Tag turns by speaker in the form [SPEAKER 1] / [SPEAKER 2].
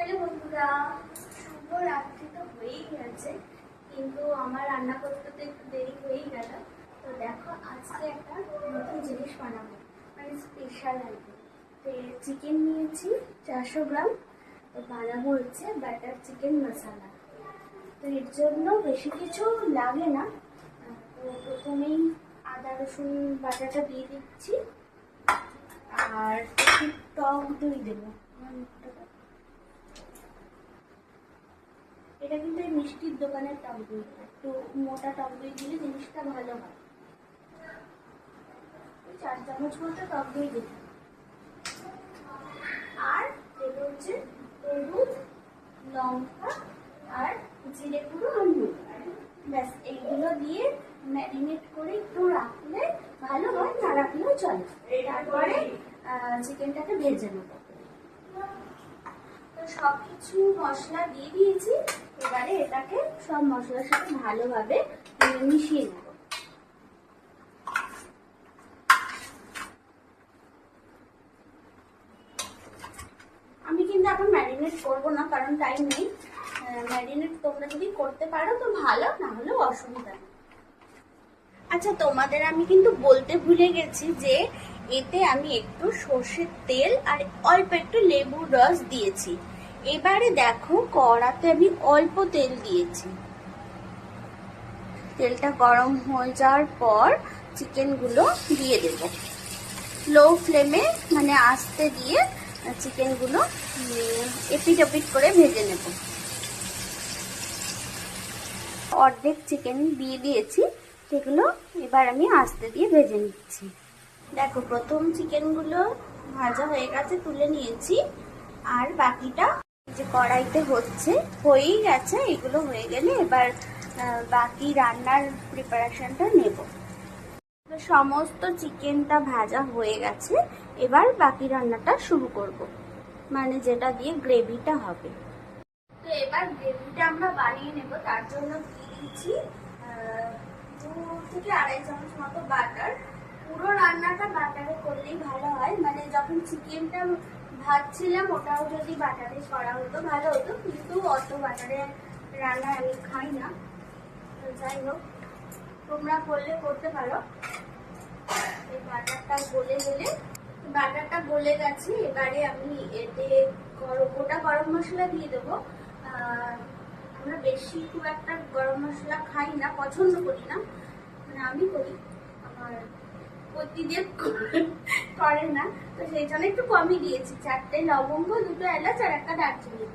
[SPEAKER 1] Hello বন্ধুরা, শুভ রাত্রি তো হয়েই গেছে, কিন্তু আমার রান্না করতে তো একটু দেরি হয়েই গেল। তো দেখো, আজকে একটা নতুন জিনিস বানাবো, মানে স্পেশাল আর কি। তো চিকেন নিয়েছি 400 গ্রাম। তো বানাবো হচ্ছে বাটার চিকেন মশলা। তো এর জন্য বেশি কিছু লাগে না। তো প্রথমেই আদা রসুন বাটাটা দিয়ে দিচ্ছি, আর একটু টক দই দেবো। এটা কিন্তু এই মিষ্টির দোকানের টক দই, একটু মোটা টক দই দিলে জিনিসটা ভালো হয়। 4 চামচ মতো টক দই দিতে, আর দেবো হচ্ছে হলুদ, লঙ্কা আর জিরে গুঁড়ো আর নুন। ব্যাস এইগুলো দিয়ে ম্যারিনেট করে একটু রাখলে ভালো হয়, না রাখলেও চলে। তারপরে চিকেনটাকে ভেজে নেবো। তো সবকিছু মশলা দিয়ে দিয়েছি, এবারে এটাকে সব মশলার সাথে ভালোভাবে মিশিয়ে নেব। আমি কিন্তু এখন ম্যারিনেট করবো না, কারণ টাইম নেই। ম্যারিনেট তোমরা যদি করতে পারো তো ভালো, না হলেও অসুবিধা নেই। আচ্ছা, তোমাদের আমি কিন্তু বলতে ভুলে গেছি যে এতে আমি একটু সর্ষের তেল আর অল্প একটু লেবুর রস দিয়েছি। এবারে দেখো, কড়াতে আমি অল্প তেল দিয়েছি। তেলটা গরম হয়ে যাওয়ার পর চিকেনগুলো দিয়ে দেব। লো ফ্লেমে, মানে আস্তে দিয়ে চিকেনগুলো এপিট ওপিট করে ভেজে নেব। অর্ধেক চিকেন দিয়ে দিয়েছি, সেগুলো এবার আমি আস্তে দিয়ে ভেজে নিচ্ছি। দেখো, প্রথম চিকেনগুলো ভাজা হয়ে গেছে, তুলে নিয়েছি। আর বাকিটা যে কড়াইতে হয়েই গেছে। এগুলো হয়ে গেলে এবার বাকি রান্নার প্রিপারেশনটা নেব। সমস্ত চিকেনটা ভাজা হয়ে গেছে, এবার বাকি রান্নাটা শুরু করব, মানে যেটা দিয়ে গ্রেভিটা হবে। তো এবার গ্রেভিটা আমরা বানিয়ে নেব। তার জন্য দিয়ে দিচ্ছি 2 থেকে 2.5 চামচ মতো বাটার। পুরো রান্নাটা বাটারে করলেই ভালো হয়, মানে যখন চিকেনটা ভাজছিলাম ওটাও যদি বাটারে করা হতো ভালো হতো, কিন্তু অত বাটারে রান্না আমি খাই না। তো যাই হোক, তোমরা করলে করতে পারো। এই বাটারটা গলে গেছে, এবারে আমি এতে গোটা গরম মশলা দিয়ে দেবো। আমরা বেশি খুব একটা গরম মশলা খাই না, পছন্দ করি না, মানে আমি করি, আমার প্রতিদিন করে না, তো সেই জন্য একটু কমই দিয়েছি। 4টে লবঙ্গ, 2টো এলাচ আর 1টা দারচিনি।